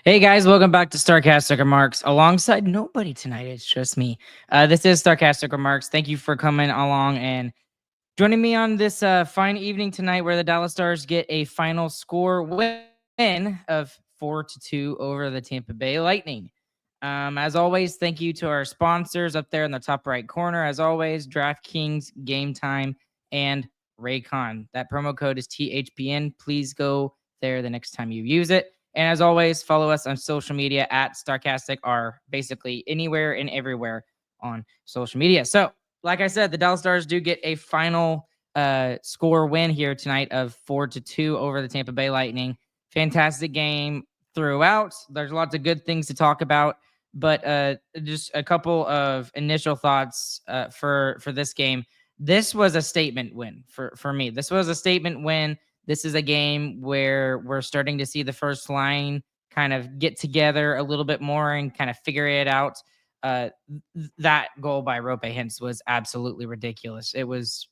Hey guys, welcome back to Starcastic Remarks. Alongside nobody tonight, it's just me. This is Starcastic Remarks. Thank you for coming along and joining me on this fine evening tonight, where the Dallas Stars get a final score win of 4-2 over the Tampa Bay Lightning. As always, thank you to our sponsors up there in the top right corner. As always, DraftKings, Game Time, and Raycon. That promo code is THPN. Please go there the next time you use it. And as always, follow us on social media at Starcastic, or basically anywhere and everywhere on social media. So, like I said, the Dallas Stars do get a final score win here tonight of 4-2 over the Tampa Bay Lightning. Fantastic game throughout. There's lots of good things to talk about, but just a couple of initial thoughts for this game. This was a statement win for me. This was a statement win. This is a game where we're starting to see the first line kind of get together a little bit more and kind of figure it out. That goal by Roope Hintz was absolutely ridiculous. It was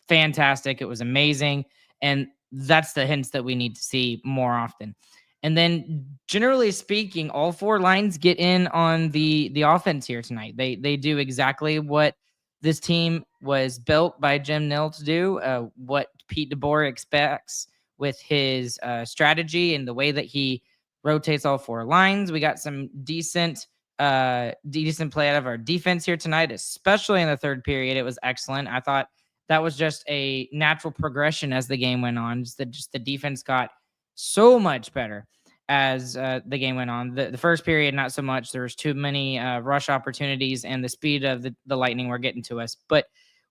fantastic. It was amazing. And that's the Hintz that we need to see more often. And then, generally speaking, all four lines get in on the offense here tonight. They do exactly what this team was built by Jim Nill to do, what Pete DeBoer expects with his strategy and the way that he rotates all four lines. We got some decent play out of our defense here tonight, especially in the third period. It was excellent. I thought that was just a natural progression as the game went on. Just the defense got so much better as the game went on. The first period, not so much. There was too many rush opportunities, and the speed of the Lightning were getting to us. But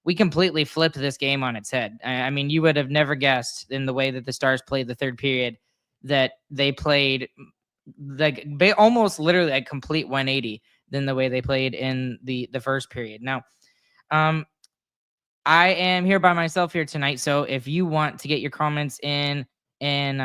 we completely flipped this game on its head. I mean, you would have never guessed in the way that the Stars played the third period that they played like almost literally a complete 180 than the way they played in the first period. Now, I am here by myself here tonight, so if you want to get your comments in, and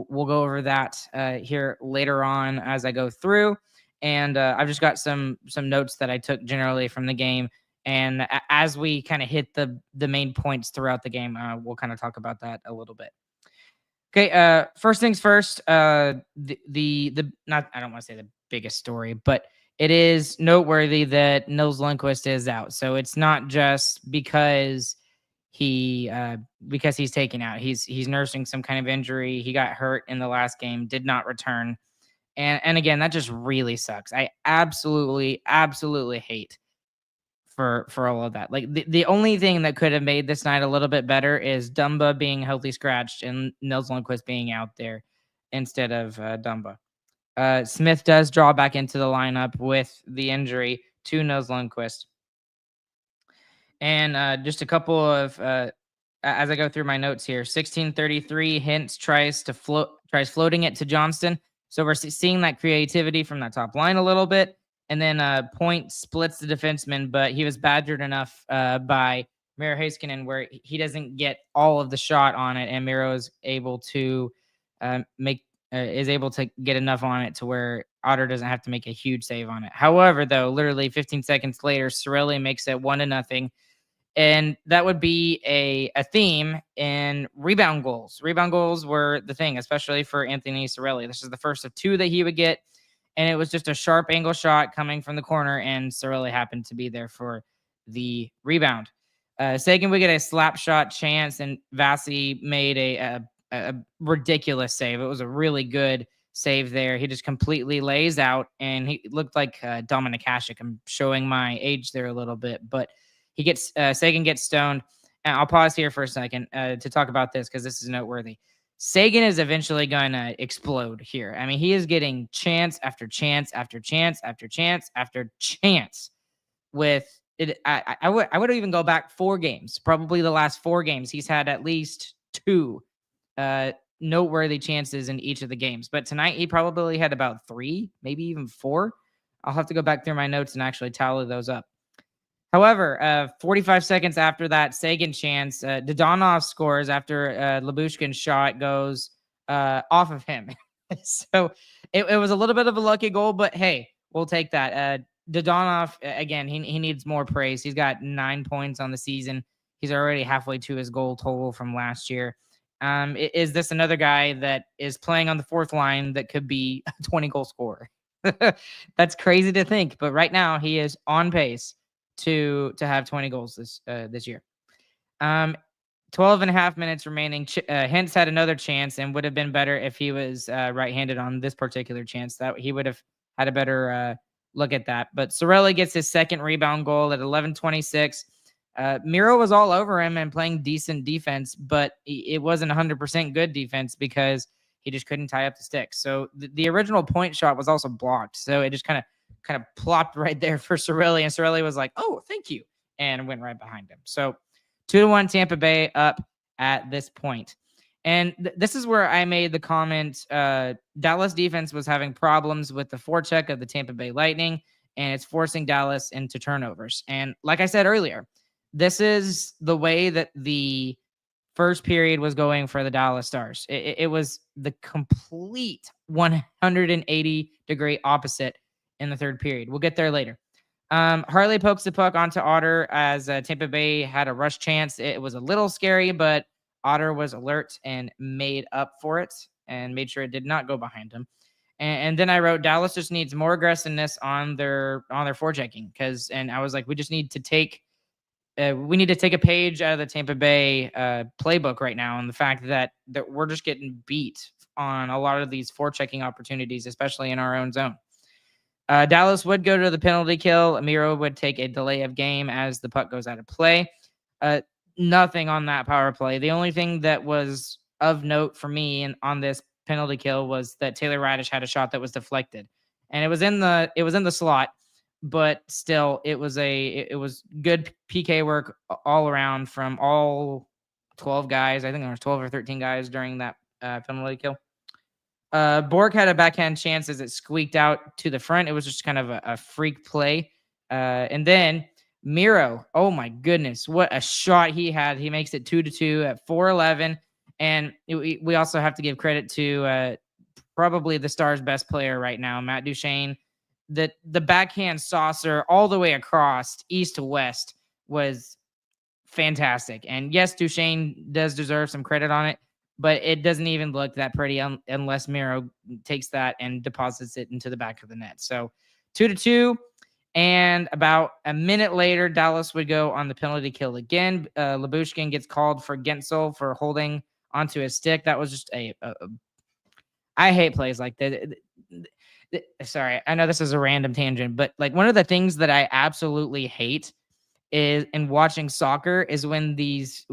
we'll go over that here later on as I go through. And I've just got some notes that I took generally from the game, and as we kind of hit the main points throughout the game, we'll kind of talk about that a little bit. Okay, first things first. The not, I don't want to say the biggest story, but it is noteworthy that Nils Lundkvist is out. So it's not just because he's taken out. He's nursing some kind of injury. He got hurt in the last game, did not return. And again, that just really sucks. I absolutely hate for all of that. Like the only thing that could have made this night a little bit better is Dumba being healthy scratched and Nils Lundkvist being out there instead of Dumba. Smith does draw back into the lineup with the injury to Nils Lundkvist. And just a couple of as I go through my notes here, 16:33, Hintz tries floating it to Johnston. So we're seeing that creativity from that top line a little bit. And then Point splits the defenseman, but he was badgered enough by Miro Heiskanen where he doesn't get all of the shot on it, and Miro is able to get enough on it to where Otter doesn't have to make a huge save on it. However, though, literally 15 seconds later, Cirelli makes it 1-0. And that would be a theme in rebound goals. Rebound goals were the thing, especially for Anthony Cirelli. This is the first of two that he would get. And it was just a sharp angle shot coming from the corner, and Cirelli happened to be there for the rebound. Seguin would get a slap shot chance, and Vasi made a ridiculous save. It was a really good save there. He just completely lays out, and he looked like Dominic Hasek. I'm showing my age there a little bit, but he gets Seguin gets stoned. And I'll pause here for a second to talk about this because this is noteworthy. Seguin is eventually going to explode here. I mean, he is getting chance after chance after chance after chance after chance with it. I would even go back 4 games, probably the last 4 games. He's had at least 2 noteworthy chances in each of the games. But tonight he probably had about 3, maybe even 4. I'll have to go back through my notes and actually tally those up. However, 45 seconds after that Seguin chance, Dadonov scores after Lyubushkin's shot goes off of him. So it was a little bit of a lucky goal, but hey, we'll take that. Dadonov, again, he needs more praise. He's got 9 points on the season. He's already halfway to his goal total from last year. Is this another guy that is playing on the fourth line that could be a 20-goal scorer? That's crazy to think, but right now he is on pace to have 20 goals this year. 12 and a half minutes remaining. Hintz had another chance and would have been better if he was right-handed on this particular chance. That he would have had a better look at that. But Cirelli gets his second rebound goal at 11:26. Miro was all over him and playing decent defense, but it wasn't 100% good defense because he just couldn't tie up the sticks. So the original point shot was also blocked. So it just kind of plopped right there for Cirelli, and Cirelli was like, "Oh, thank you," and went right behind him. So 2-1 Tampa Bay up at this point. And this is where I made the comment, Dallas defense was having problems with the forecheck of the Tampa Bay Lightning, and it's forcing Dallas into turnovers. And like I said earlier, this is the way that the first period was going for the Dallas Stars. It was the complete 180-degree opposite in the third period. We'll get there later. Harley pokes the puck onto Otter as Tampa Bay had a rush chance. It was a little scary, but Otter was alert and made up for it and made sure it did not go behind him. And then I wrote, Dallas just needs more aggressiveness on their forechecking, and I was like, we just need to take a page out of the Tampa Bay playbook right now, and the fact that we're just getting beat on a lot of these forechecking opportunities, especially in our own zone. Dallas would go to the penalty kill. Miro would take a delay of game as the puck goes out of play. Nothing on that power play. The only thing that was of note for me on this penalty kill was that Taylor Radish had a shot that was deflected, and it was in the slot, but still it was good PK work all around from all 12 guys. I think there was 12 or 13 guys during that penalty kill. Bork had a backhand chance as it squeaked out to the front. It was just kind of a freak play. And then Miro, oh my goodness, what a shot he had. He makes it 2-2 at 4:11. And we also have to give credit to probably the Stars' best player right now, Matt Duchene. The backhand saucer all the way across east to west was fantastic. And yes, Duchene does deserve some credit on it, but it doesn't even look that pretty unless Miro takes that and deposits it into the back of the net. So 2-2. And about a minute later, Dallas would go on the penalty kill again. Lyubushkin gets called for Guentzel for holding onto his stick. That was just I hate plays like that. Sorry, I know this is a random tangent, but like one of the things that I absolutely hate is in watching soccer is when these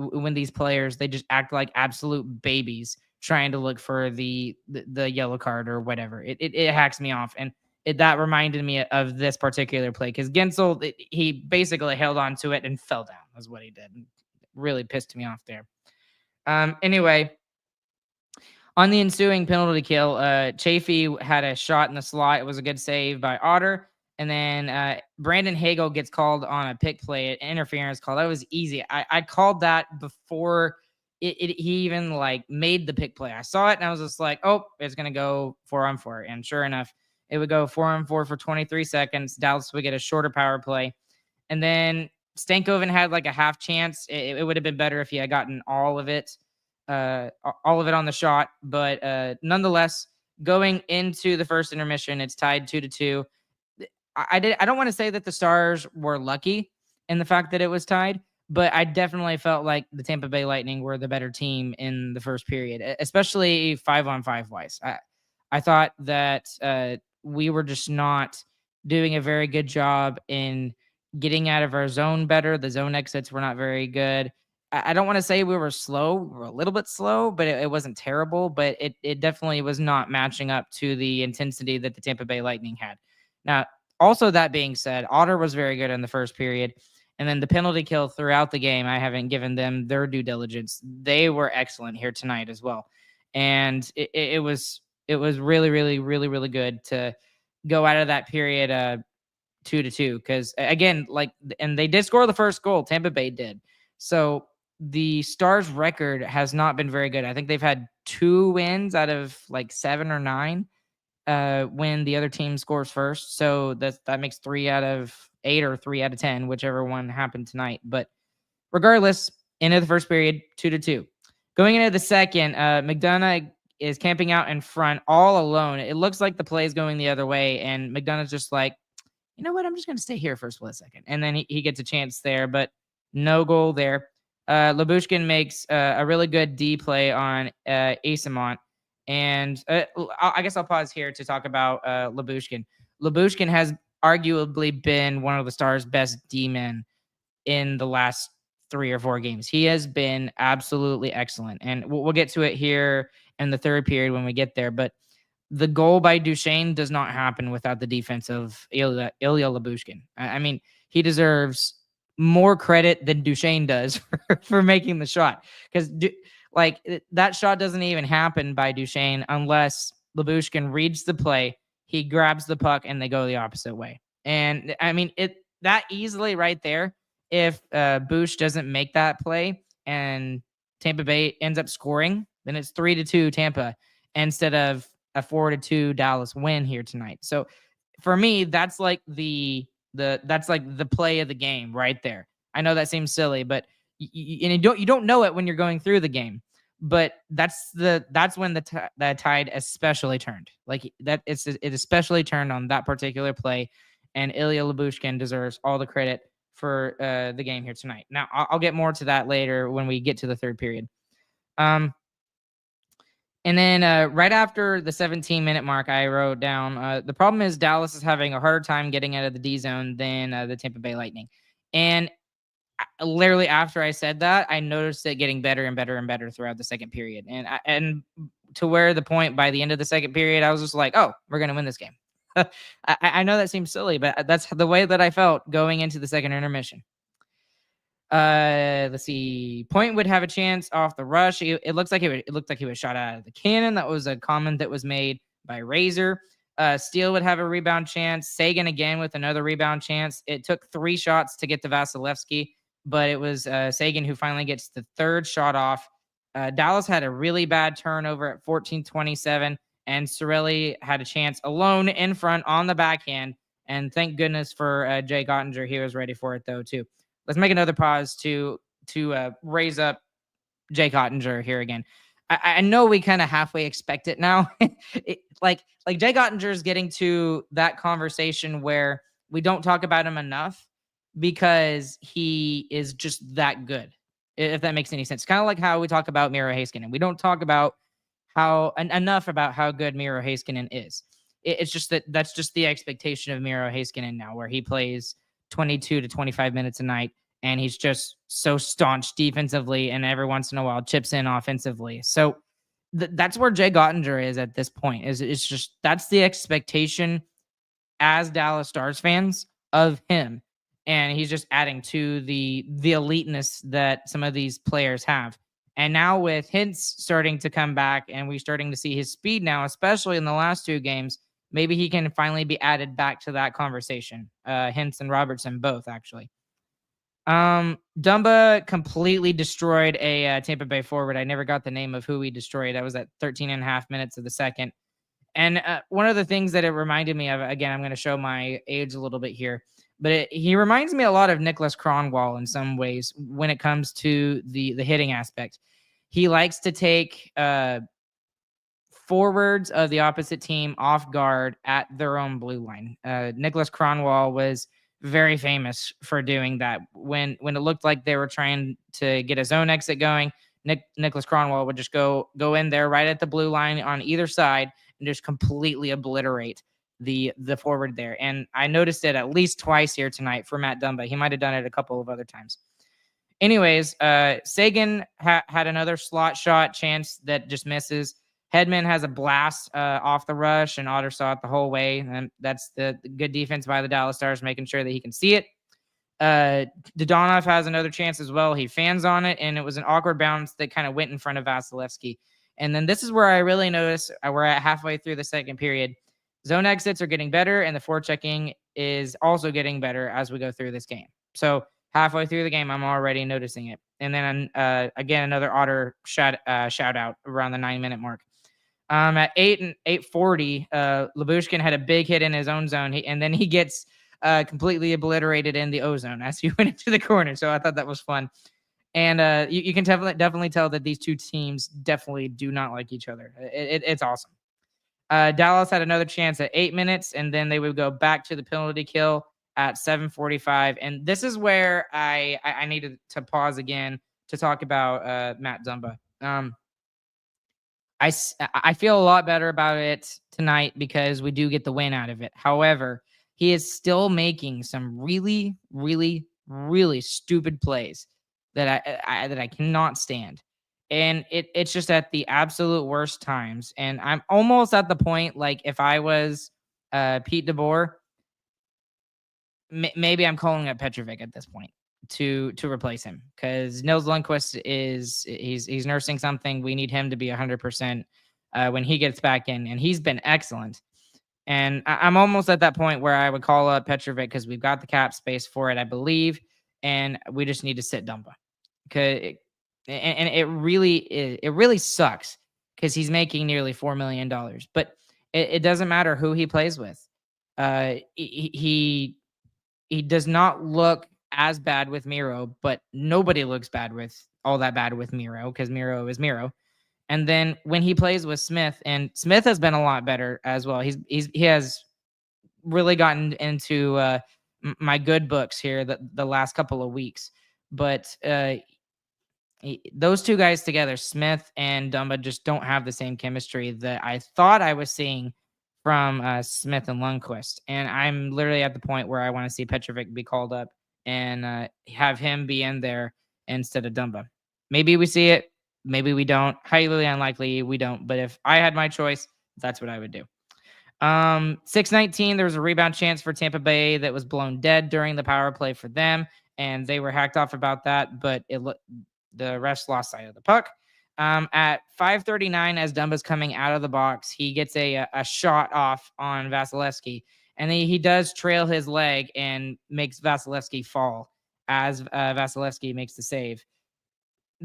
players, they just act like absolute babies trying to look for the yellow card or whatever. It hacks me off, and that reminded me of this particular play because Guentzel, he basically held on to it and fell down. That's what he did. It really pissed me off there. Anyway, on the ensuing penalty kill, Chafee had a shot in the slot. It was a good save by Otter. And then Brandon Hagel gets called on a pick play, an interference call. That was easy. I called that before he even like made the pick play. I saw it and I was just like, oh, it's going to go 4-on-4. And sure enough, it would go 4-on-4 for 23 seconds. Dallas would get a shorter power play. And then Stankoven had like a half chance. It would have been better if he had gotten all of it on the shot. But nonetheless, going into the first intermission, it's tied 2-2. I don't want to say that the Stars were lucky in the fact that it was tied, but I definitely felt like the Tampa Bay Lightning were the better team in the first period, especially 5-on-5 wise. I thought that we were just not doing a very good job in getting out of our zone better. The zone exits were not very good. I don't want to say we were slow. We were a little bit slow, but it wasn't terrible. But it definitely was not matching up to the intensity that the Tampa Bay Lightning had. Now, also that being said, Otter was very good in the first period. And then the penalty kill throughout the game, I haven't given them their due diligence. They were excellent here tonight as well. And it was really, really, really, really good to go out of that period 2-2. Because again, and they did score the first goal. Tampa Bay did. So the Stars record has not been very good. I think they've had 2 wins out of like 7 or 9 when the other team scores first. So that makes 3 out of 8 or 3 out of 10, whichever one happened tonight. But regardless, end of the first period, 2-2. Going into the second, McDonough is camping out in front all alone. It looks like the play is going the other way, and McDonough's just like, you know what? I'm just going to stay here for a split second. And then he gets a chance there, but no goal there. Lyubushkin makes a really good D play on Asimont. And I guess I'll pause here to talk about Lyubushkin. Lyubushkin has arguably been one of the Stars' best D-men in the last 3 or 4 games. He has been absolutely excellent. And we'll get to it here in the third period when we get there. But the goal by Duchene does not happen without the defense of Ilya Lyubushkin. I mean, he deserves more credit than Duchene does for making the shot, because that shot doesn't even happen by Duchene unless Lyubushkin reads the play, he grabs the puck, and they go the opposite way. And I mean, that easily right there, if Bush doesn't make that play and Tampa Bay ends up scoring, then it's 3-2 Tampa instead of a 4-2 Dallas win here tonight. So for me, that's like the play of the game right there. I know that seems silly, but you don't know it when you're going through the game. But that's when the tide especially turned. Like that, it especially turned on that particular play, and Ilya Lyubushkin deserves all the credit for the game here tonight. Now I'll get more to that later when we get to the third period. And then right after the 17-minute mark, I wrote down, the problem is Dallas is having a harder time getting out of the D zone than the Tampa Bay Lightning. And literally after I said that, I noticed it getting better and better and better throughout the second period. And to where the point by the end of the second period, I was just like, oh, we're going to win this game. I know that seems silly, but that's the way that I felt going into the second intermission. Let's see. Point would have a chance off the rush. It looked like he was shot out of the cannon. That was a comment that was made by Razor. Steele would have a rebound chance. Seguin again with another rebound chance. It took 3 shots to get to Vasilevsky, but it was Seguin who finally gets the third shot off. Dallas had a really bad turnover at 14:27, and Cirelli had a chance alone in front on the backhand. And thank goodness for Jake Oettinger. He was ready for it though too. Let's make another pause to raise up Jake Oettinger here again. I know we kind of halfway expect it now. Like Jake Oettinger is getting to that conversation where we don't talk about him enough because he is just that good, if that makes any sense. Kind of like how we talk about Miro Heiskanen. We don't talk about enough about how good Miro Heiskanen is. It's just that's just the expectation of Miro Heiskanen now, where he plays 22 to 25 minutes a night, and he's just so staunch defensively, and every once in a while chips in offensively. So that's where Jake Oettinger is at this point. It's just that's the expectation as Dallas Stars fans of him, and he's just adding to the eliteness that some of these players have. And now with Hintz starting to come back, and we're starting to see his speed now, especially in the last 2 games, maybe he can finally be added back to that conversation. Hintz and Robertson both, actually. Dumba completely destroyed a Tampa Bay forward. I never got the name of who he destroyed. That was at 13 and a half minutes of the second. And one of the things that it reminded me of, again, I'm going to show my age a little bit here, but he reminds me a lot of Niklas Kronwall in some ways when it comes to the hitting aspect. He likes to take forwards of the opposite team off guard at their own blue line. Niklas Kronwall was very famous for doing that. When it looked like they were trying to get a zone exit going, Niklas Kronwall would just go in there right at the blue line on either side and just completely obliterate the forward there. And I noticed it at least twice here tonight for Matt Dumba. He might have done it a couple of other times. Anyways, Seguin had another slot shot chance that just misses. Hedman has a blast off the rush, and Otter saw it the whole way. And that's the good defense by the Dallas Stars, making sure that he can see it. Dodonov has another chance as well. He fans on it, and it was an awkward bounce that kind of went in front of Vasilevsky. And then this is where I really noticed we're at halfway through the second period. Zone exits are getting better, and the forechecking is also getting better as we go through this game. So halfway through the game, I'm already noticing it. And then again, another Otter shout out around the 9-minute mark. At 8:40, Lyubushkin had a big hit in his own zone, and then he gets completely obliterated in the O zone as he went into the corner. So I thought that was fun. And you can definitely tell that these two teams definitely do not like each other. It's awesome. Dallas had another chance at 8 minutes, and then they would go back to the penalty kill at 7:45. And this is where I needed to pause again to talk about Matt Dumba. I feel a lot better about it tonight because we do get the win out of it. However, he is still making some really, really, really stupid plays that I cannot stand. And it's just at the absolute worst times. And I'm almost at the point, like, if I was Pete DeBoer, maybe I'm calling up Petrovic at this point to replace him, because Nils Lundqvist he's nursing something. We need him to be 100% when he gets back in, and he's been excellent. And I'm almost at that point where I would call up Petrovic because we've got the cap space for it, I believe, and we just need to sit Dumba. And it really sucks because he's making nearly $4 million, but it doesn't matter who he plays with. He does not look as bad with Miro, but nobody looks all that bad with Miro, because Miro is Miro. And then when he plays with Smith, and Smith has been a lot better as well. He has really gotten into my good books here the last couple of weeks. But those two guys together, Smith and Dumba, just don't have the same chemistry that I thought I was seeing from Smith and Lundqvist. And I'm literally at the point where I want to see Petrovic be called up and have him be in there instead of Dumba. Maybe we see it. Maybe we don't. Highly unlikely we don't. But if I had my choice, that's what I would do. 6:19, there was a rebound chance for Tampa Bay that was blown dead during the power play for them, and they were hacked off about that, but the refs lost sight of the puck. At 5:39, as Dumba's coming out of the box, he gets a shot off on Vasilevsky, and he does trail his leg and makes Vasilevsky fall as Vasilevsky makes the save.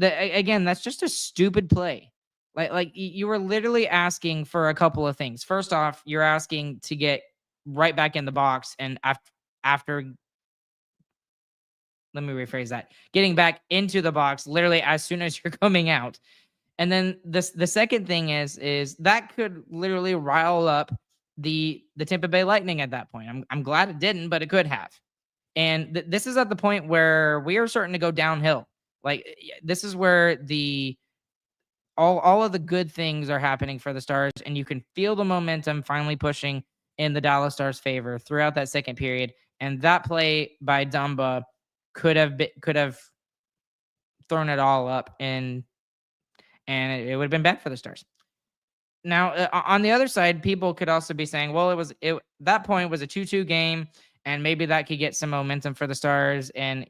Again, that's just a stupid play. Like you were literally asking for a couple of things. First off, you're asking to get right back in the box, and after let me rephrase that. Getting back into the box literally as soon as you're coming out. And then the second thing is that could literally rile up the Tampa Bay Lightning at that point. I'm glad it didn't, but it could have. And this is at the point where we are starting to go downhill. Like, this is where all of the good things are happening for the Stars, and you can feel the momentum finally pushing in the Dallas Stars' favor throughout that second period. And that play by Dumba could have thrown it all up, and it would have been bad for the Stars. Now, on the other side, people could also be saying, well, that point was a 2-2 game, and maybe that could get some momentum for the Stars and,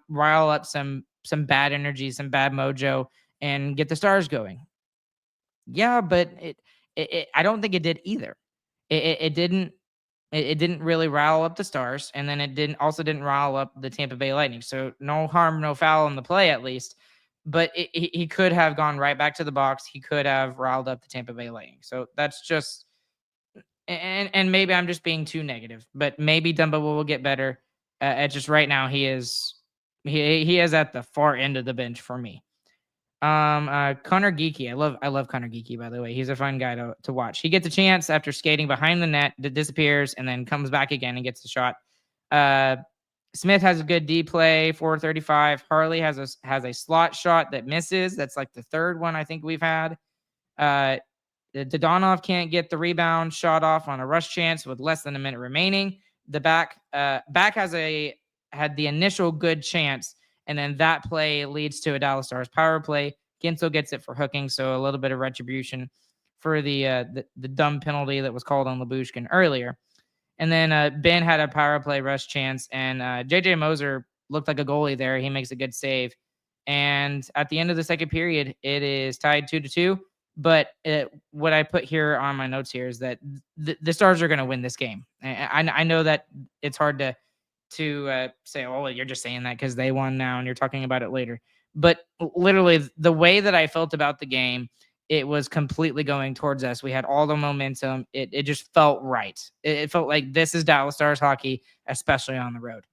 rile up some bad energy, some bad mojo, and get the Stars going. Yeah, but I don't think it did either. It didn't really rile up the Stars, and then it didn't rile up the Tampa Bay Lightning. So no harm, no foul in the play, at least. But he could have gone right back to the box. He could have riled up the Tampa Bay Lightning. So that's just, and maybe I'm just being too negative. But maybe Dumba will get better. At just right now, he is at the far end of the bench for me. Connor Geekie. I love Connor Geekie, by the way. He's a fun guy to watch. He gets a chance after skating behind the net, that disappears, and then comes back again and gets the shot. Smith has a good D play, 4:35. Harley has a slot shot that misses. That's like the third one I think we've had. Dodonov can't get the rebound shot off on a rush chance with less than a minute remaining. The back had the initial good chance, and then that play leads to a Dallas Stars power play. Guentzel gets it for hooking, so a little bit of retribution for the dumb penalty that was called on Lyubushkin earlier. And then Ben had a power play rush chance, and JJ Moser looked like a goalie there. He makes a good save. And at the end of the second period, it is tied 2-2. But what I put here on my notes here is that the Stars are going to win this game. I know that it's hard to say, oh, you're just saying that because they won now and you're talking about it later. But literally, the way that I felt about the game, it was completely going towards us. We had all the momentum. It just felt right. It felt like this is Dallas Stars hockey, especially on the road.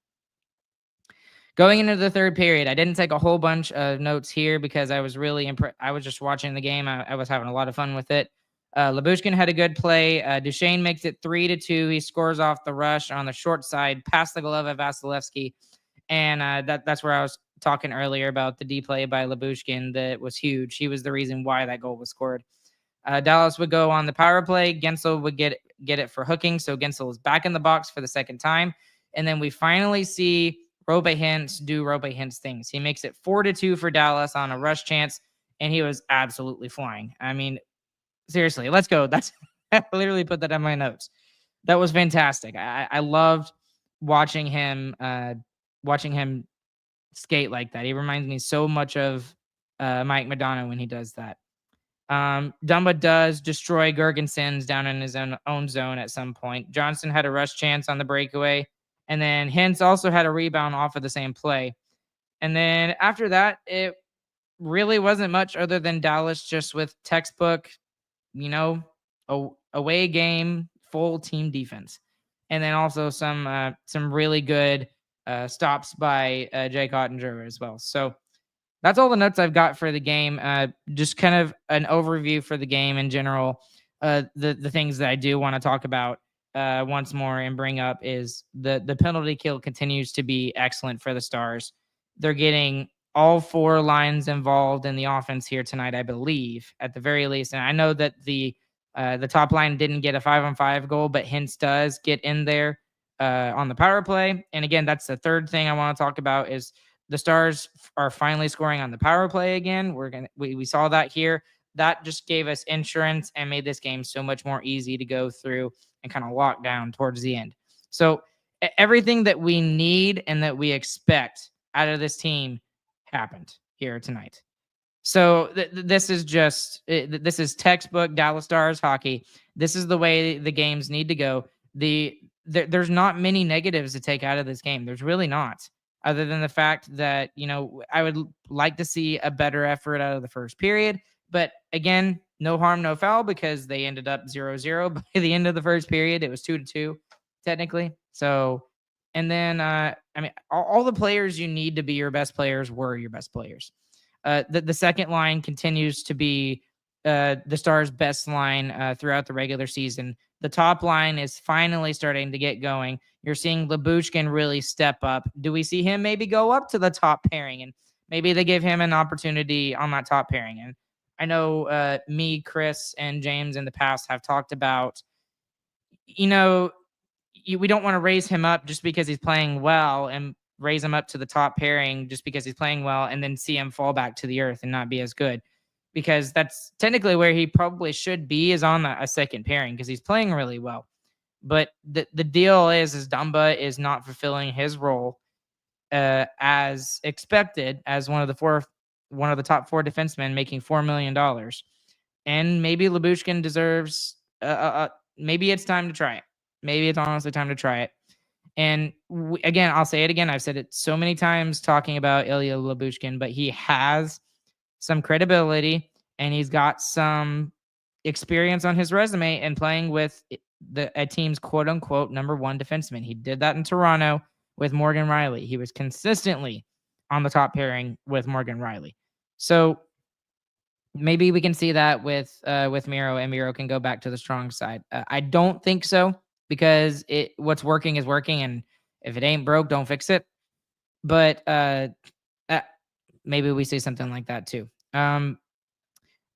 Going into the third period, I didn't take a whole bunch of notes here because I was really impressed. I was just watching the game. I was having a lot of fun with it. Labushkin had a good play. Duchesne makes it 3-2. He scores off the rush on the short side, past the glove of Vasilevsky. And that's where I was talking earlier about the D play by Labushkin that was huge. He was the reason why that goal was scored. Dallas would go on the power play. Gensel would get it for hooking. So Gensel is back in the box for the second time. And then we finally see Roope Hintz do Roope Hintz things. He makes it 4-2 for Dallas on a rush chance, and he was absolutely flying. I mean, seriously, let's go. That's I literally put that on my notes. That was fantastic. I loved watching him skate like that. He reminds me so much of Mike Madonna when he does that. Dumba does destroy Girgensons down in his own zone at some point. Johnson had a rush chance on the breakaway, and then Hintz also had a rebound off of the same play. And then after that, it really wasn't much other than Dallas just with textbook, away game, full team defense. And then also some really good stops by Jake Ottinger as well. So that's all the notes I've got for the game. Just kind of an overview for the game in general. The things that I do want to talk about once more and bring up is the penalty kill continues to be excellent for the Stars. They're getting all four lines involved in the offense here tonight, I believe, at the very least. And I know that the top line didn't get a 5-on-5 goal, but Hintz does get in there on the power play. And again, that's the third thing I want to talk about is the Stars are finally scoring on the power play again. We saw that here. That just gave us insurance and made this game so much more easy to go through and kind of lock down towards the end. So everything that we need and that we expect out of this team happened here tonight. So this is textbook Dallas Stars hockey. This is the way the games need to go. There's not many negatives to take out of this game. There's really not, other than the fact that, I would like to see a better effort out of the first period. But again, no harm, no foul, because they ended up 0-0 by the end of the first period. It was 2-2 technically. So, and then, all the players you need to be your best players were your best players. The second line continues to be the Stars' best line throughout the regular season. The top line is finally starting to get going. You're seeing Labushkin really step up. Do we see him maybe go up to the top pairing? And maybe they give him an opportunity on that top pairing. And I know me, Chris, and James in the past have talked about, we don't want to raise him up just because he's playing well and raise him up to the top pairing just because he's playing well and then see him fall back to the earth and not be as good. Because that's technically where he probably should be, is on a second pairing, because he's playing really well. But the deal is Dumba is not fulfilling his role as expected as one of the top four defensemen making $4 million. And maybe Labushkin deserves, maybe it's time to try it. Maybe it's honestly time to try it. And again, I'll say it again. I've said it so many times talking about Ilya Labushkin, but he has some credibility and he's got some experience on his resume and playing with a team's quote unquote number one defenseman. He did that in Toronto with Morgan Rielly. He was consistently on the top pairing with Morgan Rielly. So maybe we can see that with Miro, and Miro can go back to the strong side. I don't think so, because what's working is working, and if it ain't broke, don't fix it. But maybe we see something like that too.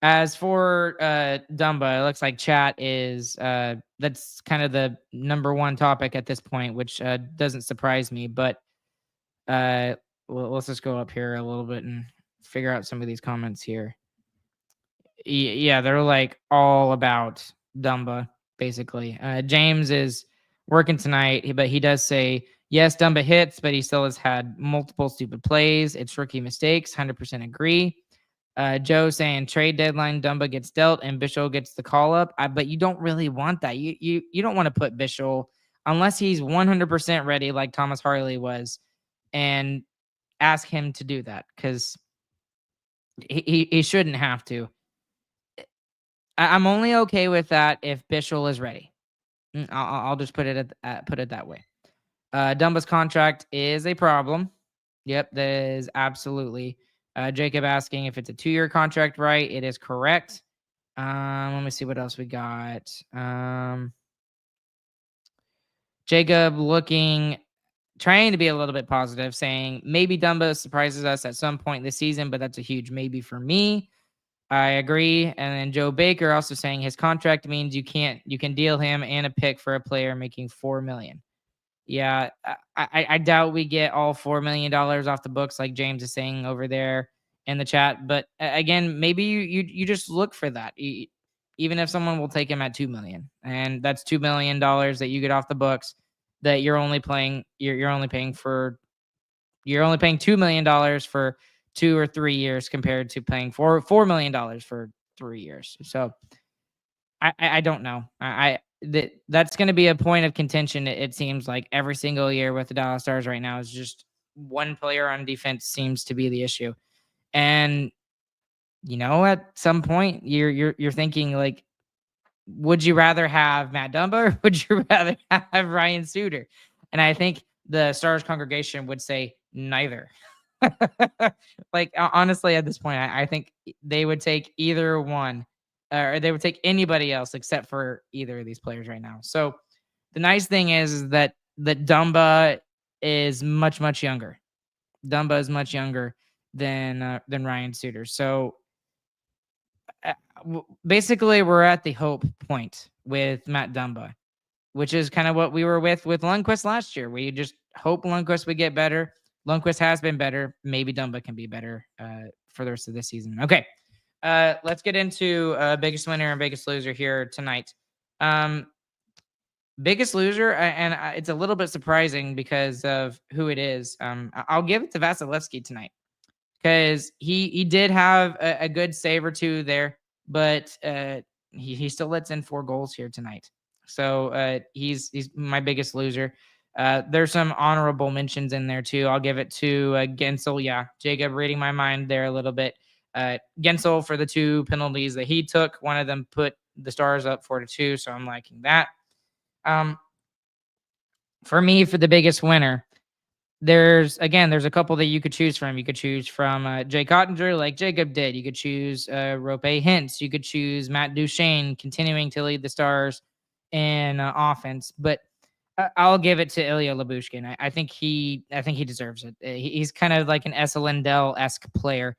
As for Dumba, it looks like chat is that's kind of the number one topic at this point, which doesn't surprise me. But let's just go up here a little bit and figure out some of these comments here. Yeah, they're like all about Dumba, basically. James is working tonight, but he does say, yes, Dumba hits, but he still has had multiple stupid plays. It's rookie mistakes. 100% agree. Joe saying trade deadline, Dumba gets dealt and Bischel gets the call up. But you don't really want that. You don't want to put Bischel unless he's 100% ready, like Thomas Harley was, and ask him to do that, because he shouldn't have to. I'm only okay with that if Bischel is ready. I'll just put it that way. Dumba's contract is a problem. Yep, that is absolutely. Jacob asking if it's a 2-year contract, right? It is correct. Let me see what else we got. Jacob trying to be a little bit positive, saying maybe Dumbo surprises us at some point this season, but that's a huge maybe for me. I agree. And then Joe Baker also saying his contract means you can deal him and a pick for a player making $4 million. Yeah, I doubt we get all $4 million off the books like James is saying over there in the chat. But again, maybe you just look for that. Even if someone will take him at $2 million, and that's $2 million that you get off the books, that you're only paying $2 million for 2 or 3 years compared to paying $4 million for 3 years. So I don't know. That's going to be a point of contention. It seems like every single year with the Dallas Stars right now is just one player on defense seems to be the issue. And at some point you're thinking like, would you rather have Matt Dumba or would you rather have Ryan Suter? And I think the Stars congregation would say neither. Like honestly, at this point, I think they would take either one, or they would take anybody else except for either of these players right now. So the nice thing is that Dumba is much younger. Dumba is much younger than Ryan Suter. So basically, we're at the hope point with Matt Dumba, which is kind of what we were with Lundqvist last year. We just hope Lundqvist would get better. Lundqvist has been better. Maybe Dumba can be better for the rest of this season. Okay, let's get into biggest winner and biggest loser here tonight. Biggest loser, and it's a little bit surprising because of who it is. I'll give it to Vasilevsky tonight because he did have a good save or two there, but he still lets in 4 goals here tonight. So he's my biggest loser. There's some honorable mentions in there too. I'll give it to Guentzel. Yeah, Jacob reading my mind there a little bit. Guentzel for the 2 penalties that he took. One of them put the Stars up 4-2, so I'm liking that. For me, for the biggest winner, there's a couple that you could choose from. You could choose from Jake Ottinger, like Jacob did. You could choose Roope Hintz. You could choose Matt Duchene, continuing to lead the Stars in offense. But I'll give it to Ilya Lyubushkin. I think he deserves it. He's kind of like an Esa Lindell-esque player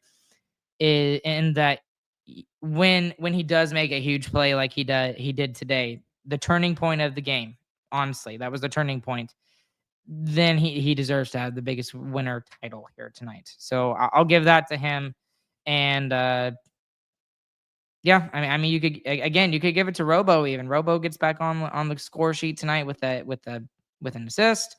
in that when he does make a huge play like he did today, the turning point of the game. Honestly, that was the turning point. Then he deserves to have the biggest winner title here tonight. So I'll give that to him. And yeah, I mean, you could give it to Robo. Even Robo gets back on the score sheet tonight with an assist.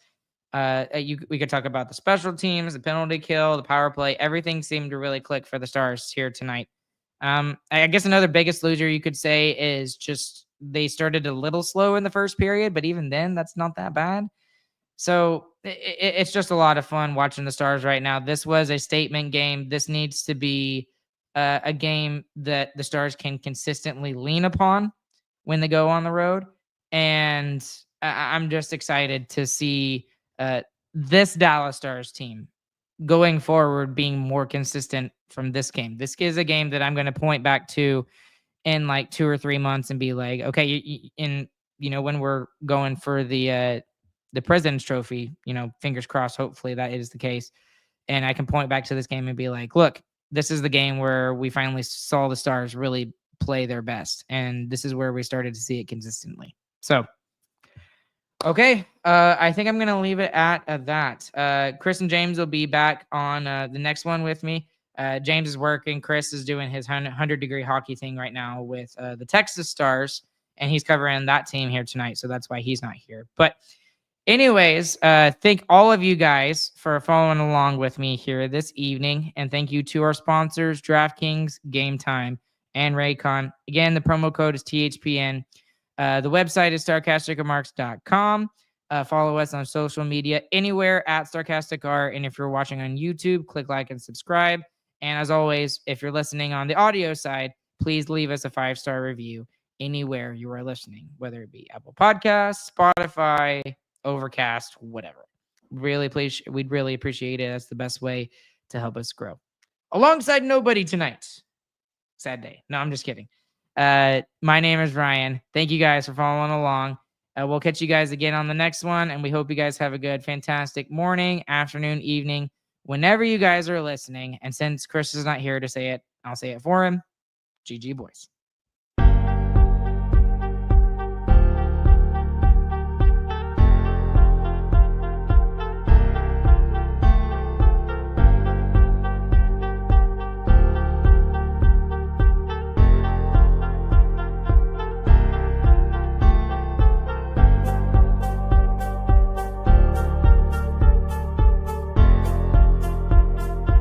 We could talk about the special teams, the penalty kill, the power play. Everything seemed to really click for the Stars here tonight. I guess another biggest loser you could say is just they started a little slow in the first period, but even then, that's not that bad. So it's just a lot of fun watching the Stars right now. This was a statement game. This needs to be a game that the Stars can consistently lean upon when they go on the road. And I'm just excited to see this Dallas Stars team going forward being more consistent from this game. This is a game that I'm going to point back to in like 2 or 3 months and be like, okay, when we're going for the President's Trophy, fingers crossed, hopefully that is the case. And I can point back to this game and be like, look, this is the game where we finally saw the Stars really play their best. And this is where we started to see it consistently. So, okay, I think I'm going to leave it at that. Chris and James will be back on the next one with me. James is working. Chris is doing his 100-degree hockey thing right now with the Texas Stars, and he's covering that team here tonight. So that's why he's not here. But anyways, thank all of you guys for following along with me here this evening. And thank you to our sponsors, DraftKings, Game Time, and Raycon. Again, the promo code is THPN. The website is sarcasticremarks.com. Follow us on social media anywhere at SarcasticArt. And if you're watching on YouTube, click like and subscribe. And as always, if you're listening on the audio side, please leave us a 5-star review anywhere you are listening, whether it be Apple Podcasts, Spotify, Overcast, whatever. we'd really appreciate it. That's the best way to help us grow. Alongside nobody tonight. Sad day. No, I'm just kidding. My name is Ryan. Thank you guys for following along. We'll catch you guys again on the next one, and we hope you guys have a good, fantastic morning, afternoon, evening, whenever you guys are listening. And since Chris is not here to say it, I'll say it for him. GG, boys.